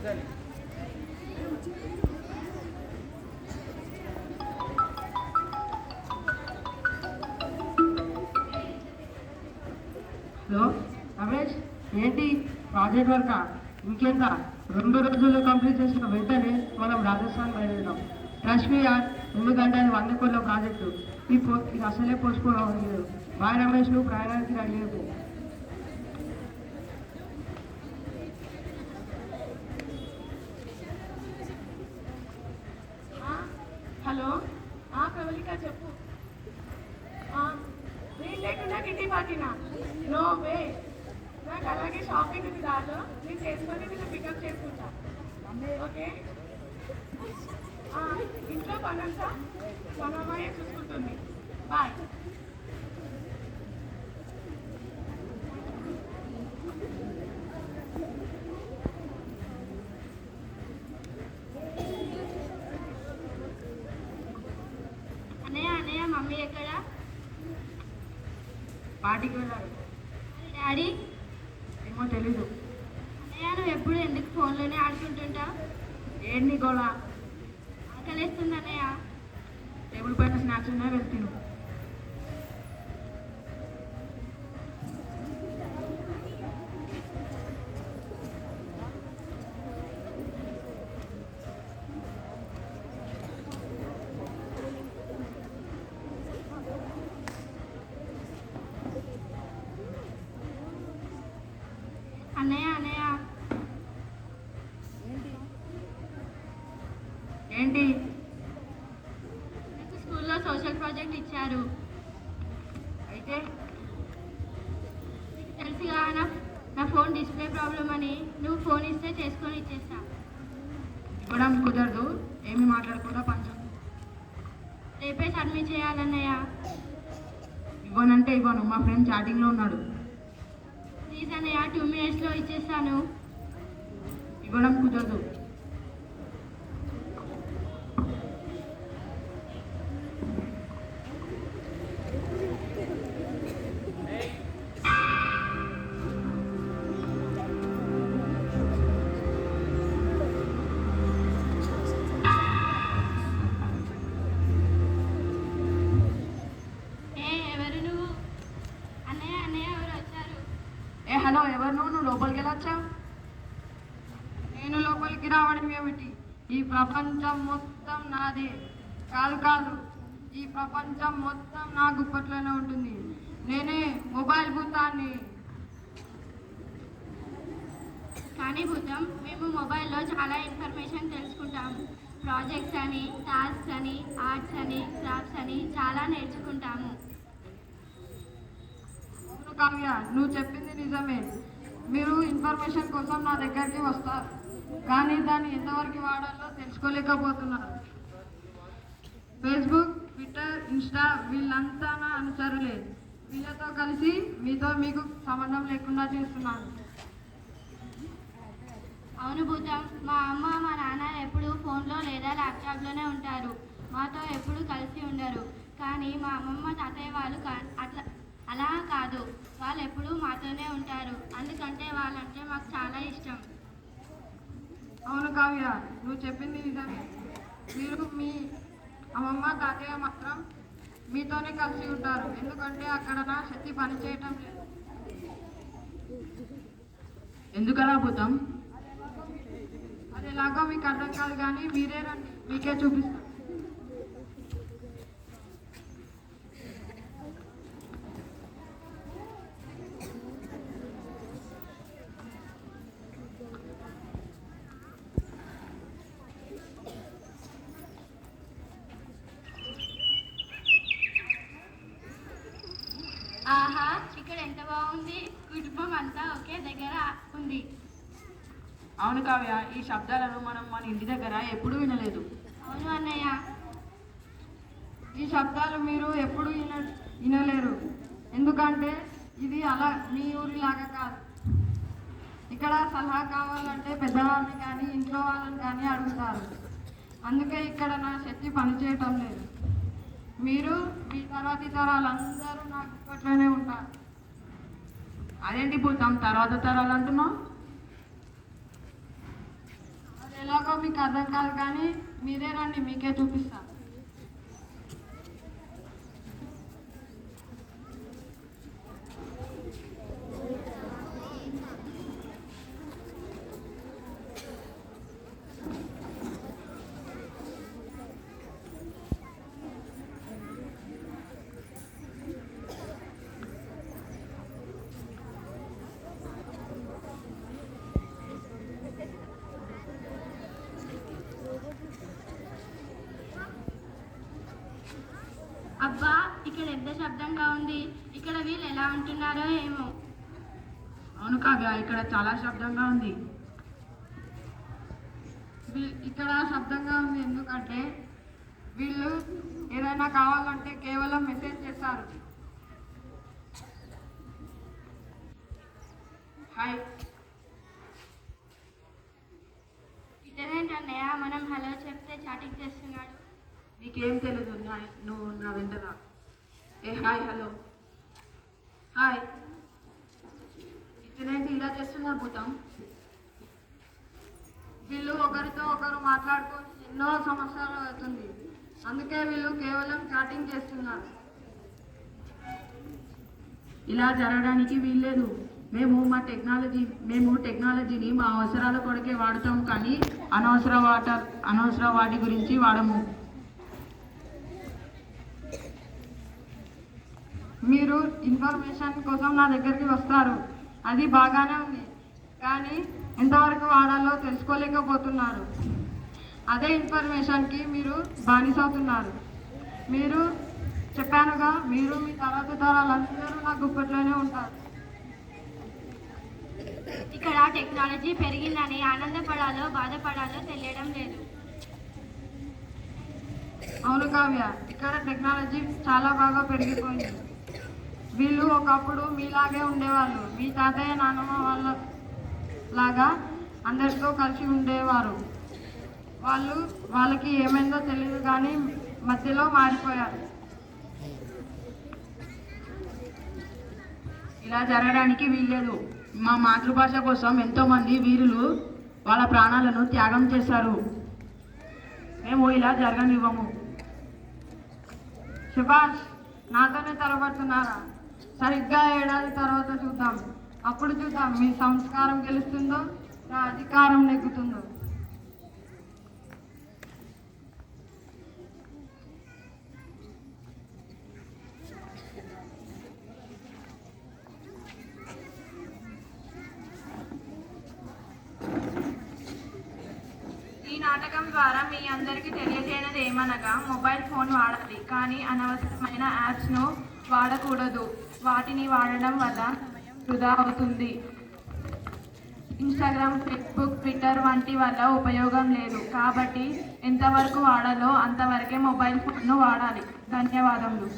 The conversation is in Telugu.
హలో రమేష్, ఏంటి ప్రాజెక్ట్ వర్కా? ఇంకెంత? 2 రోజుల్లో కంప్లీట్ చేసిన వెంటనే మనం రాజస్థాన్ బయలుదేరాం. ట్రస్ట్ మీ యార్, ఎందుకంటే అది 100 కోట్ల ప్రాజెక్టు. ఇది అసలే పోస్ట్పోన్ అవ్వలేదు. బాయ్ రమేష్, నువ్వు ప్రయాణానికి రెడీ అయిపో. హలో, ప్రవళిక చెప్పు. నేను లేకుండా కిట్టి పార్టీనా? No way. నాకు అలాగే షాపింగ్ ఉంది దారిలో, నేను చేసుకొని నేను పికప్ చేసుకుంటా. ఓకే, ఇంట్లో పనంతా మన అమ్మాయి చూసుకుంటుంది. బాయ్. అన్నయ్య మమ్మీ ఎక్కడా? పార్టీకి వెళ్ళారు. డాడీ ఏమో తెలీదు. అన్నయ్య నువ్వు ఎప్పుడు ఎందుకు ఫోన్లోనే ఆడుకుంటుంటావు? ఏంటి గోళ? ఆకలేస్తుంది అన్నయ్య. టేబుల్ పైన స్నాక్స్ ఉన్నాయి, వెళ్తాను. అన్నయ్య ఏంటి? నాకు స్కూల్లో సోషల్ ప్రాజెక్ట్ ఇచ్చారు. అయితే నీకు తెలుసుగా నా ఫోన్ డిస్ప్లే ప్రాబ్లం అని. నువ్వు ఫోన్ ఇస్తే చేసుకొని ఇచ్చేస్తా. ఇవ్వడం కుదరదు. ఏమి మాట్లాడకుండా పంచం. రేపే సబ్మిట్ చేయాలన్నయ్య. ఇవ్వనంటే ఇవ్వను. మా ఫ్రెండ్ చాటింగ్లో ఉన్నాడు. ప్లీజ్ అన్నయ్య, 2 minutesలో ఇచ్చేస్తాను. ఇవ్వడం కుదరదు. ఎవరు నువ్వు? అన్నయ్య ఎవరు వచ్చారు? హలో, ఎవరు నువ్వు? లోపలికి ఎలా వచ్చావు? నేను లోపలికి రావడం ఏమిటి? ఈ ప్రపంచం మొత్తం నాదే. కాదు, ఈ ప్రపంచం మొత్తం నా గుప్పట్లోనే ఉంటుంది. నేనే మొబైల్ భూతాన్ని. కానీ భూతం, మేము మొబైల్లో చాలా ఇన్ఫర్మేషన్ తెలుసుకుంటాము. ప్రాజెక్ట్స్ అని, టాస్క్స్ అని, ఆర్ట్స్ అని, క్రాఫ్ట్స్ అని చాలా నేర్చుకుంటాము. అవును కావ్య, నువ్వు చెప్పింది నిజమే. మీరు ఇన్ఫర్మేషన్ కోసం నా దగ్గరికి వస్తారు, కానీ దాన్ని ఎంతవరకు వాడాలో తెలుసుకోలేకపోతున్నారు. ఫేస్బుక్, ట్విట్టర్, ఇన్స్టా వీళ్ళంతా నా అనుచరులే. వీళ్ళతో కలిసి మీకు సంబంధం లేకుండా చేస్తున్నాను. అవును భూతం, మా అమ్మ మా నాన్న ఎప్పుడు ఫోన్లో లేదా ల్యాప్టాప్లోనే ఉంటారు. మాతో ఎప్పుడు కలిసి ఉండరు. కానీ మా అమ్మమ్మ తాతయ్య వాళ్ళు అలా కాదు, వాళ్ళు ఎప్పుడూ మాతోనే ఉంటారు. అందుకంటే వాళ్ళంటే మాకు చాలా ఇష్టం. అవును కావ్య, నువ్వు చెప్పింది నిజమే. మీరు మీ అమ్మమ్మ తాతయ్య మాత్రం మీతోనే కలిసి ఉంటారు, ఎందుకంటే అక్కడ నా శక్తి పనిచేయటం లేదు. ఎందుకలా భూతం? అది ఎలాగో మీకు అర్థం కాదు, కానీ మీరే రండి, మీకే చూపిస్తాను. ఆహా, ఇక్కడ ఎంత బాగుంది. కుటుంబం అంతా ఒకే దగ్గర ఉంది. అవును కావ్య, ఈ శబ్దాలను మనం మన ఇంటి దగ్గర ఎప్పుడూ వినలేదు. అవును అన్నయ్య. ఈ శబ్దాలు మీరు ఎప్పుడు వినలేరు, ఎందుకంటే ఇది అలా మీ ఊరిలాగా కాదు. ఇక్కడ సలహా కావాలంటే పెద్దవాళ్ళని కానీ ఇంట్లో వాళ్ళని కానీ అడుగుతారు. అందుకే ఇక్కడ నా శక్తి పనిచేయటం లేదు. మీరు మీ తర్వాతి తరాలందరూ నాకు ఇప్పట్లోనే ఉంటారు. అదేంటి భూతం తర్వాత తరాలు అంటున్నావు? ఎలాగో మీకు అర్థం కాదు కానీ మీరే రండి, మీకే చూపిస్తా. అబ్బా, ఇక్కడ ఎంత శబ్దంగా ఉంది. ఇక్కడ వీళ్ళు ఎలా ఉంటున్నారో ఏమో. అవును కావ్య, ఇక్కడ చాలా శబ్దంగా ఉంది. ఇక్కడ శబ్దంగా ఉంది ఎందుకంటే వీళ్ళు ఏదైనా కావాలంటే కేవలం మెసేజ్ చేస్తారు. హాయ్. ఇతనేంటి అన్నయ్య మనం హలో చెప్తే చాటింగ్ చేస్తున్నాడు. నీకేం తెలీదు, నువ్వు నా వెంటరా. ఏ హాయ్, హలో, హాయ్. ఇతనేంటి ఇలా చేస్తున్నారు భూతం? వీళ్ళు ఒకరితో ఒకరు మాట్లాడుకొని ఎన్నో సంవత్సరాలు అవుతుంది, అందుకే వీళ్ళు కేవలం చాటింగ్ చేస్తున్నారు. ఇలా జరగడానికి వీల్లేదు. మేము టెక్నాలజీని మా అవసరాల కొరకే వాడతాం, కానీ అనవసర వాటి గురించి వాడము. మీరు ఇన్ఫర్మేషన్ కోసం నా దగ్గరికి వస్తారు, అది బాగానే ఉంది, కానీ ఎంతవరకు వాడాలో తెలుసుకోలేకపోతున్నారు. అదే ఇన్ఫర్మేషన్కి మీరు బానిసవుతున్నారు. మీరు చెప్పానుగా, మీరు మీ తర్వాత తరాలందరూ నా గుప్పట్లోనే ఉంటారు. ఇక్కడ టెక్నాలజీ పెరిగిందని ఆనందపడాలో బాధపడాలో తెలియడం లేదు. అవును కావ్య, ఇక్కడ టెక్నాలజీ చాలా బాగా పెరిగిపోయింది. వీళ్ళు ఒకప్పుడు మీలాగే ఉండేవాళ్ళు, మీ తాతయ్య నాన్నమ్మ వాళ్ళ లాగా అందరితో కలిసి ఉండేవారు. వాళ్ళకి ఏమైందో తెలియదు కానీ మధ్యలో మారిపోయారు. ఇలా జరగడానికి వీల్లేదు. మా మాతృభాష కోసం ఎంతోమంది వీరులు వాళ్ళ ప్రాణాలను త్యాగం చేశారు. మేము ఇలా జరగనివ్వము. సుభాష్, నాతోనే తరబడుతున్నారా? సరిగ్గా ఏడాది తర్వాత చూద్దాం. అప్పుడు చూద్దాం మీ సంస్కారం గెలుస్తుందో నా అధికారం నెగ్గుతుందో. ఈ నాటకం ద్వారా మీ అందరికీ తెలియజేయనది ఏమనగా మొబైల్ ఫోన్ వాడాలి, కానీ అనవసరమైన యాప్స్ను వాడకూడదు. వాటిని వాడడం వల్ల సమయం వృధా అవుతుంది. ఇన్స్టాగ్రామ్, ఫేస్బుక్, ట్విట్టర్ వంటి వల్ల ఉపయోగం లేదు. కాబట్టి ఎంతవరకు వాడాలో అంతవరకే మొబైల్ ఫోన్ను వాడాలి. ధన్యవాదములు.